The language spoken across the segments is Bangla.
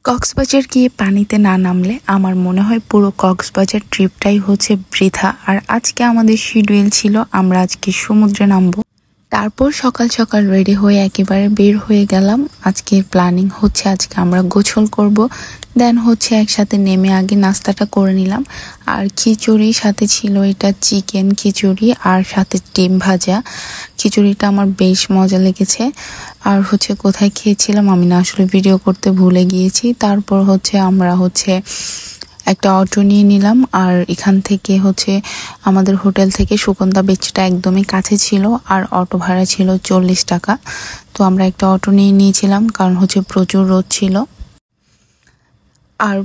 কক্সবাজার গিয়ে পানিতে না নামলে আমার মনে হয় পুরো কক্সবাজার ট্রিপটাই হচ্ছে বৃথা। আর আজকে আমাদের শিডিউল ছিল আমরা আজকে সমুদ্রে নামবো। তারপর সকাল সকাল রেডি হয়ে একেবারে বের হয়ে গেলাম। আজকের প্ল্যানিং হচ্ছে আজকে আমরা গোসল করব, দেন হচ্ছে একসাথে নেমে আগে নাস্তাটা করে নিলাম। আর খিচুড়ি সাথে ছিল এটা চিকেন খিচুড়ি আর সাথে ডিম ভাজা। খিচুড়িটা আমার বেশ মজা লেগেছে। আর হচ্ছে কোথায় খেয়েছিলাম আমি না আসলে ভিডিও করতে ভুলে গিয়েছি। তারপর হচ্ছে আমরা একটা অটো নিয়ে নিলাম। আর এখান থেকে হচ্ছে আমাদের হোটেল থেকে সুগন্ধা বিচটা একদমই কাছে ছিল আর অটো ভাড়া ছিল 40 টাকা। তো আমরা একটা অটো নিয়ে নিয়েছিলাম কারণ হচ্ছে প্রচুর রোদ ছিল। আর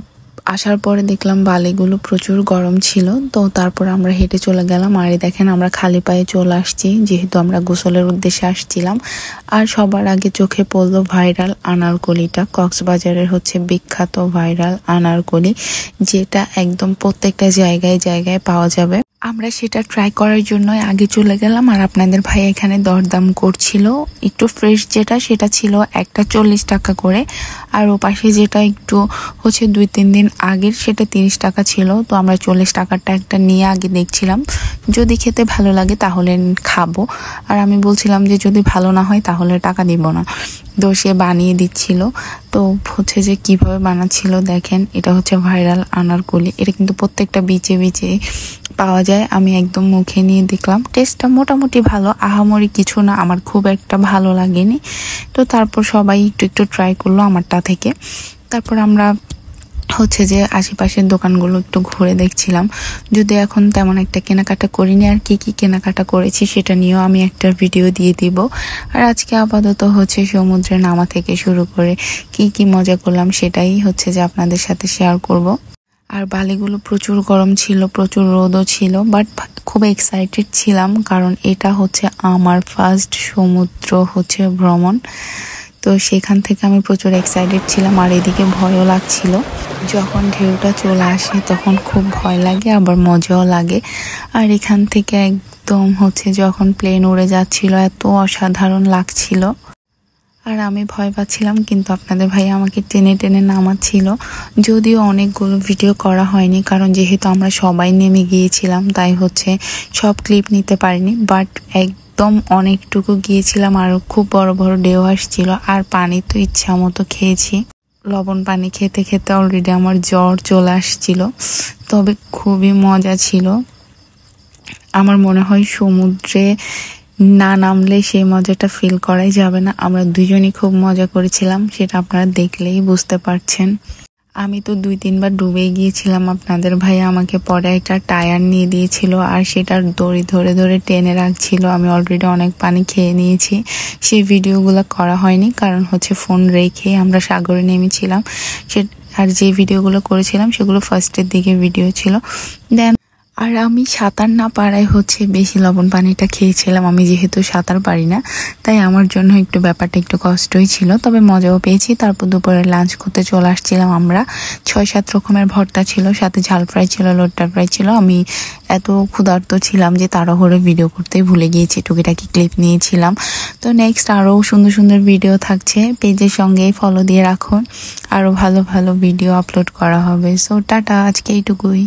আসার পরে দেখলাম বালিগুলো প্রচুর গরম ছিল, তো তারপর আমরা হেঁটে চলে গেলাম। আর দেখেন আমরা খালি পায়ে চলে আসছি যেহেতু আমরা গোসলের উদ্দেশ্যে আসছিলাম। আর সবার আগে চোখে পড়লো ভাইরাল আনারকলিটা, কক্সবাজারের হচ্ছে বিখ্যাত ভাইরাল আনারকলি, যেটা একদম প্রত্যেকটা জায়গায় জায়গায় পাওয়া যাবে। আমরা সেটা ট্রাই করার জন্য আগে চলে গেলাম। আর আপনাদের ভাই এখানে দরদাম করছিল। একটু ফ্রেশ যেটা সেটা ছিল একটা 40 টাকা করে, আর ও পাশে যেটা একটু হচ্ছে 2-3 দিন আগের সেটা 30 টাকা ছিল। তো আমরা 40 টাকারটা একটা নিয়ে আগে দেখছিলাম, যদি খেতে ভালো লাগে তাহলে খাবো। আর আমি বলছিলাম যে যদি ভালো না হয় তাহলে টাকা দিব না। তো সে বানিয়ে দিচ্ছিল। তো হচ্ছে যে কিভাবে বানাচ্ছিল দেখেন, এটা হচ্ছে ভাইরাল আনারকলি। এটা কিন্তু প্রত্যেকটা বিচে বিচে পাওয়া যায়। আমি একদম মুখে নিয়ে দেখলাম, টেস্টটা মোটামুটি ভালো, আহামরি কিছু না, আমার খুব একটা ভালো লাগেনি। তো তারপর সবাই একটু একটু ট্রাই করলো আমারটা থেকে। তারপর আমরা হচ্ছে যে আশেপাশের দোকানগুলো একটু ঘুরে দেখছিলাম, যদি এখন তেমন একটা কেনাকাটা করিনি। আর কি কি কেনাকাটা করেছি সেটা নিয়েও আমি একটা ভিডিও দিয়ে দিব। আর আজকে আপাতত হচ্ছে সমুদ্রে নামা থেকে শুরু করে কি কি মজা করলাম সেটাই হচ্ছে যে আপনাদের সাথে শেয়ার করব। আর বালিগুলো প্রচুর গরম ছিল, প্রচুর রোদও ছিল, বাট খুব এক্সাইটেড ছিলাম কারণ এটা হচ্ছে আমার ফার্স্ট সমুদ্র হচ্ছে ভ্রমণ। তো সেখান থেকে আমি প্রচুর এক্সাইটেড ছিলাম। আর এদিকে ভয়ও লাগছিল, যখন ঢেউটা চলে আসে তখন খুব ভয় লাগে আবার মজাও লাগে। আর এখান থেকে একদম হচ্ছে যখন প্লেন উড়ে যাচ্ছিল এত অসাধারণ লাগছিল। আর আমি ভয় পাচ্ছিলাম, কিন্তু আপনাদের ভাই আমাকে টেনে টেনে নামাচ্ছিল। যদিও অনেকগুলো ভিডিও করা হয়নি কারণ যেহেতু আমরা সবাই নেমে গিয়েছিলাম তাই হচ্ছে সব ক্লিপ নিতে পারিনি, বাট একদম অনেকটুকু গিয়েছিলাম। আর খুব বড় বড় ঢেউ আসছিল। আর পানি তো ইচ্ছা মতো খেয়েছি, লবণ পানি খেতে খেতে অলরেডি আমার জ্বর চলে আসছিল। তবে খুবই মজা ছিল। আমার মনে হয় সমুদ্রে না নামলে সেই মজাটা ফিল করাই যাবে না। আমরা দুজনই খুব মজা করেছিলাম, সেটা আপনারা দেখলেই বুঝতে পারছেন। আমি তো 2-3 বার ডুবে গিয়েছিলাম। আপনাদের ভাই আমাকে পরে একটা টায়ার নিয়ে দিয়েছিল আর সেটার দড়ি ধরে ধরে টেনে রাখছিল। আমি অলরেডি অনেক পানি খেয়ে নিয়েছি। সেই ভিডিওগুলো করা হয়নি কারণ হচ্ছে ফোন রেখে আমরা সাগরে নেমেছিলাম। আর যে ভিডিওগুলো করেছিলাম সেগুলো ফার্স্টের দিকে ভিডিও ছিল। দেন আর আমি সাঁতার না পারায় হচ্ছে বেশি লবণ পানিটা খেয়েছিলাম। আমি যেহেতু সাঁতার পারি না তাই আমার জন্য একটু ব্যাপারটা একটু কষ্টই ছিল, তবে মজাও পেয়েছি। তারপর দুপুরে লাঞ্চ করতে চলে আসছিলাম আমরা। 6-7 রকমের ভর্তা ছিল, সাথে ঝাল ফ্রাই ছিল, লোট্টা ফ্রাই ছিল। আমি এত ক্ষুধার্ত ছিলাম যে তাড়াহুড়ো ভিডিও করতেই ভুলে গিয়েছি, টুকিটাকি ক্লিপ নিয়েছিলাম। তো নেক্সট আরও সুন্দর সুন্দর ভিডিও থাকছে, পেজের সঙ্গেই ফলো দিয়ে রাখুন, আরও ভালো ভালো ভিডিও আপলোড করা হবে। সো টাটা, আজকে এইটুকুই।